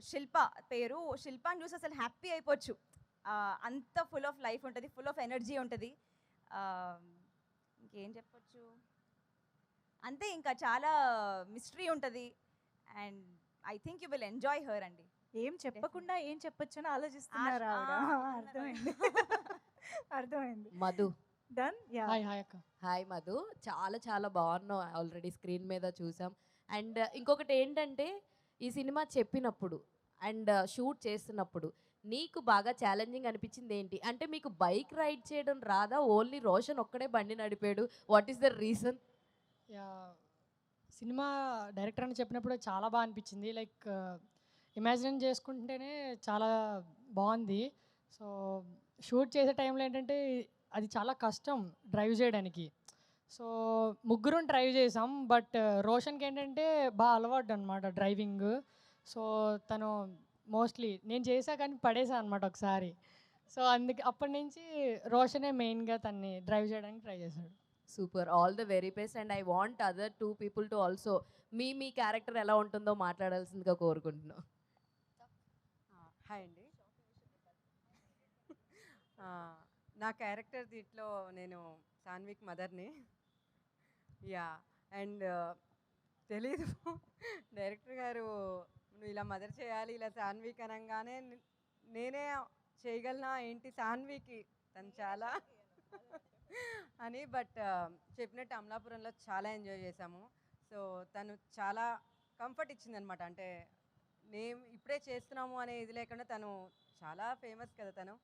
శిల్ప పేరు, శిల్పాని చూసి అసలు హ్యాపీ అయిపోవచ్చు, అంత ఫుల్ ఆఫ్ లైఫ్ ఉంటుంది, ఫుల్ ఆఫ్ ఎనర్జీ ఉంటుంది. ఇంకేం చెప్పొచ్చు, అంతే, ఇంకా చాలా మిస్టరీ ఉంటుంది. And I think you will enjoy her అండి. ఏం చెప్పకుండా ఏం చెప్పొచ్చు అని ఆలోచిస్తున్నారు ఆవిడ. అర్థమైంది అర్థమైంది. మధు డన్. హాయ్ హాయ్ అక్క. హాయ్ మధు, చాలా చాలా బాగున్నావు, ఆల్రెడీ స్క్రీన్ మీద చూసాం. అండ్ ఇంకొకటి ఏంటంటే ఈ సినిమా చెప్పినప్పుడు అండ్ షూట్ చేస్తున్నప్పుడు నీకు బాగా ఛాలెంజింగ్ అనిపించింది ఏంటి? అంటే మీకు బైక్ రైడ్ చేయడం రాదా? ఓన్లీ రోషన్ ఒక్కడే బండి నడిపాడు. What is the reason? Cinema director అని చెప్పినప్పుడు చాలా బాగా అనిపించింది. లైక్ ఇమాజిన్ చేసుకుంటేనే చాలా బాగుంది. సో షూట్ చేసే టైంలో ఏంటంటే అది చాలా కష్టం డ్రైవ్ చేయడానికి. సో ముగ్గురం డ్రైవ్ చేసాం. బట్ రోషన్కి ఏంటంటే బాగా అలవాటు అనమాట డ్రైవింగ్. సో తను మోస్ట్లీ నేను చేసా కానీ పడేసా అనమాట ఒకసారి. సో అందుకే అప్పటి నుంచి రోషనే మెయిన్గా తన్ని డ్రైవ్ చేయడానికి ట్రై చేశాడు. Super, all the very best. And I want other 2 people to also me character ఎలా ఉంటుందో మాట్లాడాల్సిందిగా కోరుకుంటున్నాం. హాయ్ అండి. నా క్యారెక్టర్ దీంట్లో నేను సాన్విక్ మదర్ని. యా, అండ్ తెలీదు డైరెక్టర్ గారు నువ్వు ఇలా మదర్ చేయాలి, ఇలా సాన్విక్ అనగానే నేనే చేయగలనా ఏంటి సాన్వికి తను చాలా అని. బట్ చెప్పినట్టు అమలాపురంలో చాలా ఎంజాయ్ చేశాము. సో తను చాలా కంఫర్ట్ ఇచ్చిందనమాట. అంటే మేము ఇప్పుడే చేస్తున్నాము అనే ఇది లేకుండా తను చాలా ఫేమస్ కదా తను.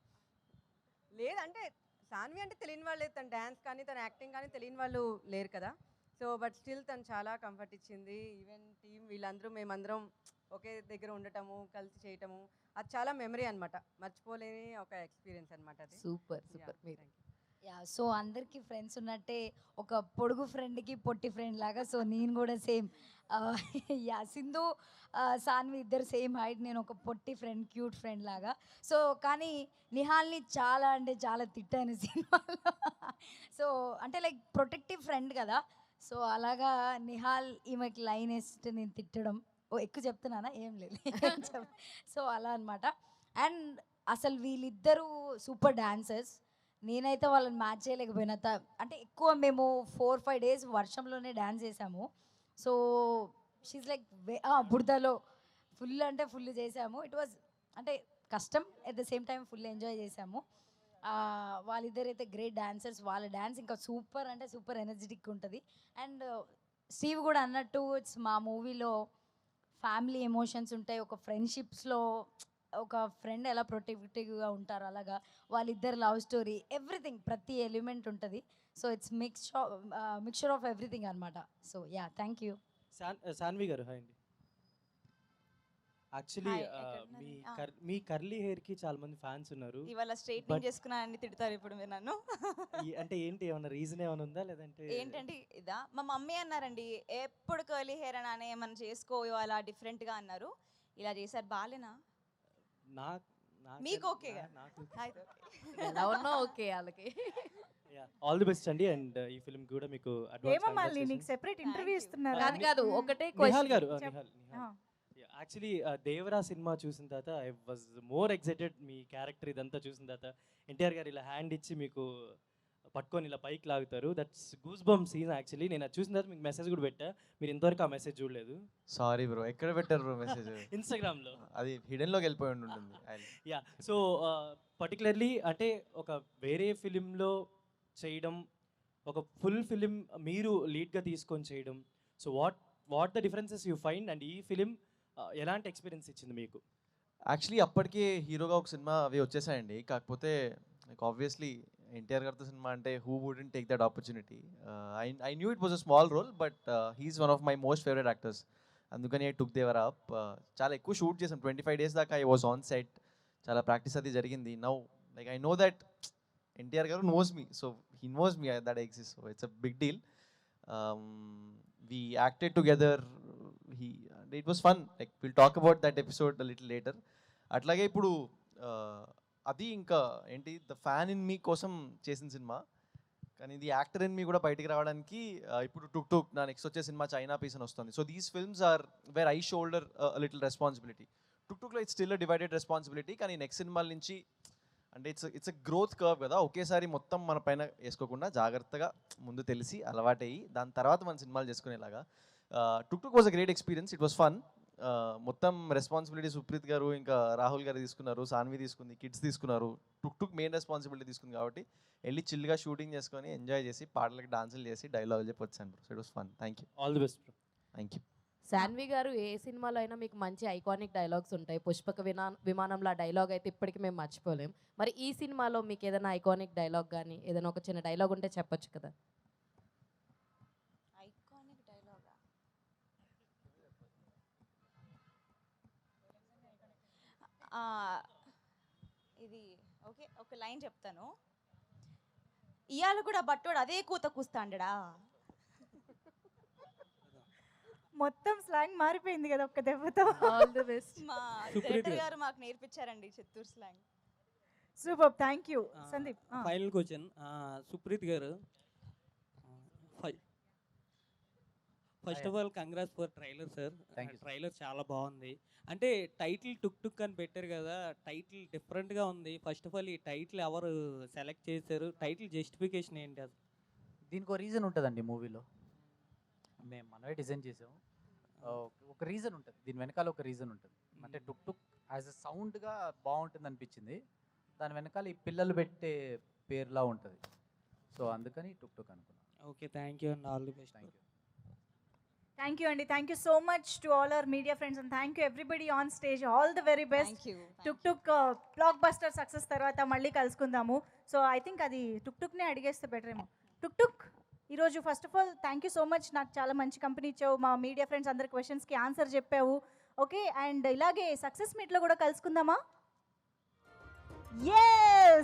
లేదంటే సాన్వి అంటే తెలియని వాళ్ళు లేదు, తన డ్యాన్స్ కానీ తన యాక్టింగ్ కానీ తెలియని వాళ్ళు లేరు కదా. సో బట్ స్టిల్ తను చాలా కంఫర్ట్ ఇచ్చింది. ఈవెన్ టీమ్ వీళ్ళందరూ మేమందరం ఒకే దగ్గర ఉండటము, కలిసి చేయటము, అది చాలా మెమరీ అనమాట, మర్చిపోలేని ఒక ఎక్స్పీరియన్స్ అనమాట అది. Super super. మీరు యా, సో అందరికీ ఫ్రెండ్స్ ఉన్నట్టే ఒక పొడుగు ఫ్రెండ్కి పొట్టి ఫ్రెండ్ లాగా, సో నేను కూడా సేమ్. యా, సింధు సాన్వి ఇద్దరు సేమ్ హైట్, నేను ఒక పొట్టి ఫ్రెండ్, క్యూట్ ఫ్రెండ్ లాగా. సో కానీ నిహాల్ని చాలా అంటే చాలా తిట్టాను సినిమాలో. సో అంటే లైక్ ప్రొటెక్టివ్ ఫ్రెండ్ కదా, సో అలాగా నిహాల్ ఈమెకి లైన్ వేస్తే నేను తిట్టడం, ఓ ఎక్కువ చెప్తున్నానా ఏం లేదు. సో అలా అనమాట. అండ్ అసలు వీళ్ళిద్దరూ సూపర్ డాన్సర్స్. నేనైతే వాళ్ళని మ్యాచ్ చేయలేకపోయినా. అంటే ఎక్కువ మేము 4-5 డేస్ వర్షంలోనే డ్యాన్స్ చేసాము. సో షీజ్ లైక్ బుడదలో ఫుల్ అంటే ఫుల్ చేసాము. ఇట్ వాజ్ అంటే కష్టం, at the same time full enjoy చేసాము. వాళ్ళిద్దరైతే గ్రేట్ డాన్సర్స్. వాళ్ళ డ్యాన్స్ ఇంకా సూపర్ అంటే సూపర్ ఎనర్జెటిక్ ఉంటుంది. అండ్ స్టీవ్ కూడా అన్నట్టు ఇట్స్ మా మూవీలో ఫ్యామిలీ ఎమోషన్స్ ఉంటాయి, ఒక ఫ్రెండ్షిప్స్లో ఒక ఫ్రెండ్ ఎలా ప్రొటెక్టివ్గా ఉంటారు అలాగా వాళ్ళిద్దరు లవ్ స్టోరీ, ఎవ్రీథింగ్, ప్రతి ఎలిమెంట్ ఉంటుంది. So it's mixture of everything అనమాట. So yeah, thank you. Saanvi గారు హాయ్ అండి. యాక్చువల్లీ మీ కర్లీ హెయిర్కి చాలా మంది ఫ్యాన్స్ ఉన్నారు. ఇవాళ స్ట్రైట్నింగ్ చేసుకున్నానని తిడతారు ఇప్పుడు మీరు నన్ను. అంటే ఏంటి, ఏమన్నా రీజన్ ఏమైనా ఉందా లేదంటే ఏంటంటే ఇదా మా మమ్మీ అన్నారండి, ఎప్పుడు కర్లీ హెయిర్ అని ఏమన్నా చేసుకో ఇవాళ డిఫరెంట్గా అన్నారు. ఇలా చేశారు, బాలేనా మీకు? ఓకే, ఎలా ఉన్నా ఓకే వాళ్ళకి. ఆల్ ది బెస్ట్ అండి. అండ్ ఈ ఫిల్మ్ కూడా మీకు ఏమో నీకు సెపరేట్ ఇంటర్వ్యూ ఇస్తున్నారు. కాదు ఒకటే నిహాల్ గారు, యాక్చువల్లీ దేవరా సినిమా చూసిన తర్వాత I was more excited. Me character ఇదంతా చూసిన తర్వాత ఎన్టీఆర్ గారు ఇలా హ్యాండ్ ఇచ్చి మీకు పట్టుకొని ఇలా పైకి లాగుతారు, that's goose bump scene. Actually నేను అది చూసిన తర్వాత మీకు మెసేజ్ కూడా పెట్టా, మీరు ఇంతవరకు ఆ మెసేజ్ చూడలేదు. సారీ బ్రో, ఎక్కడ పెట్టారు బ్రో మెసేజ్? ఇన్స్టాగ్రామ్లో. అది హిడెన్లోకి వెళ్ళిపోయి ఉంటుంది. యా, సో పర్టికులర్లీ అంటే ఒక వేరే ఫిలింలో చేయడం, ఒక ఫుల్ ఫిలిం మీరు లీడ్గా తీసుకొని చేయడం, so what the differences you find? And ఈ ఫిలిం ఎలాంటి ఎక్స్పీరియన్స్ ఇచ్చింది మీకు? యాక్చువల్లీ అప్పటికే హీరోగా ఒక సినిమా అవి వచ్చేసాయండి. కాకపోతే లైక్ ఆబ్వియస్లీ ఎన్టీఆర్ గారితో సినిమా అంటే who wouldn't take that opportunity. I knew it was a small role, but he's one of my most favourite actors. అందుకని ఐ టుక్ దేవర్ అప్. చాలా ఎక్కువ షూట్ చేసాం, 25 days దాకా ఐ వాజ్ ఆన్ సెట్. చాలా practice అది జరిగింది. Now like I know that NTR గారు knows me, so he knows me that I exist, so it's a big deal. We acted together. It was fun. Like we'll talk about that episode a little later. అట్లాగే ఇప్పుడు అది ఇంకా ఏంటి the fan in me కోసం చేసిన cinema, కానీ ఇది actor in me కూడా బయటికి రావడానికి ఇప్పుడు టుక్ టుక్ నా నెక్స్ట్ వచ్చే సినిమా చైనా పీస్ అని వస్తుంది. So these films are where I shoulder little responsibility. Tuk టుక్లో ఇట్స్ స్టిల్ డివైడెడ్ రెస్పాన్సిబిలిటీ, కానీ నెక్స్ట్ సినిమాల నుంచి అంటే ఇట్స్ అ గ్రోత్ కర్వ్ కదా, ఒకేసారి మొత్తం మన పైన వేసుకోకుండా జాగ్రత్తగా ముందు తెలిసి అలవాటయ్యి దాని తర్వాత మన సినిమాలు చేసుకునేలాగా. Tuk Tuk was a great experience, it was fun. మొత్తం రెస్పాన్సిబిలిటీ సుప్రీత్ గారు ఇంకా రాహుల్ గారు తీసుకున్నారు, సాన్వి తీసుకుంది, కిడ్స్ తీసుకున్నారు. టుక్ టుక్ మెయిన్ రెస్పాన్సిబిలిటీ తీసుకుంది కాబట్టి వెళ్ళి చిల్గా షూటింగ్ చేసుకొని ఎంజాయ్ చేసి పాటలకి డాన్సులు చేసి డైలాగులు చెప్పి వచ్చాను bro. So it was fun. Thank you. All the best bro. Thank you. Saanvi గారు ఏ సినిమాలో అయినా మీకు మంచి ఐకానిక్ డైలాగ్స్ ఉంటాయి. పుష్పక విమానంలో ఆ డైలాగ్ అయితే ఇప్పటికీ మేము మర్చిపోలేం. మరి ఈ సినిమాలో మీకు ఏదైనా ఐకానిక్ డైలాగ్ కానీ ఏదైనా ఒక చిన్న డైలాగ్ ఉంటే చెప్పొచ్చు కదా. ఐకానిక్ డైలాగా? ఇది ఓకే, ఒక లైన్ చెప్తాను. ఇవాళ కూడా బట్టోడు అదే కూత కూస్తాండడా. మొత్తం స్లాంగ్ మారిపోయింది కదా ఒక్క దెబ్బతో. All the best. మా డైరెక్టర్ గారు మాకు నేర్పించారండి Chittoor slang. Super, thank you. Sandeep, final question. Supreeth garu first of all congrats for trailer sir. Thank you, sir. Trailer చాలా బాగుంది. అంటే టైటిల్ టుక్ టుక్ అని పెట్టారు కదా, టైటిల్ డిఫరెంట్గా ఉంది. ఫస్ట్ ఆఫ్ ఆల్ ఈ టైటిల్ ఎవరు సెలెక్ట్ చేశారు, టైటిల్ జస్టిఫికేషన్ ఏంటి అసలు? దీనికి ఒక రీజన్ ఉంటుందండి మూవీలో. మనమే డిజైన్ చేసాము. ఒక రీజన్ ఉంటుంది, దీని వెనకాల ఒక రీజన్ ఉంటుంది. అంటే టుక్ టుక్ యాజ్ అ సౌండ్గా బాగుంటుంది అనిపించింది. దాని వెనకాల ఈ పిల్లలు పెట్టే పేరులా ఉంటుంది. సో అందుకని టుక్ టుక్ అనుకున్నాను. Okay, thank you and all the best. Thank you. Thank you అండి. Thank you so much to all our media friends and thank you everybody on stage. All the very best. Tuk Tuk blockbuster success తర్వాత మళ్ళీ కలుసుకుందాము. So I think అది టుక్ టుక్నే అడిగేస్తే better ఏమో. టుక్ టుక్ ఈరోజు first of all thank you so much. నాకు చాలా మంచి company ఇచ్చావు. మా మీడియా ఫ్రెండ్స్ అందరి క్వశ్చన్స్కి ఆన్సర్ చెప్పావు. ఓకే, అండ్ ఇలాగే సక్సెస్ మీట్లో కూడా కలుసుకుందామా? ఎస్.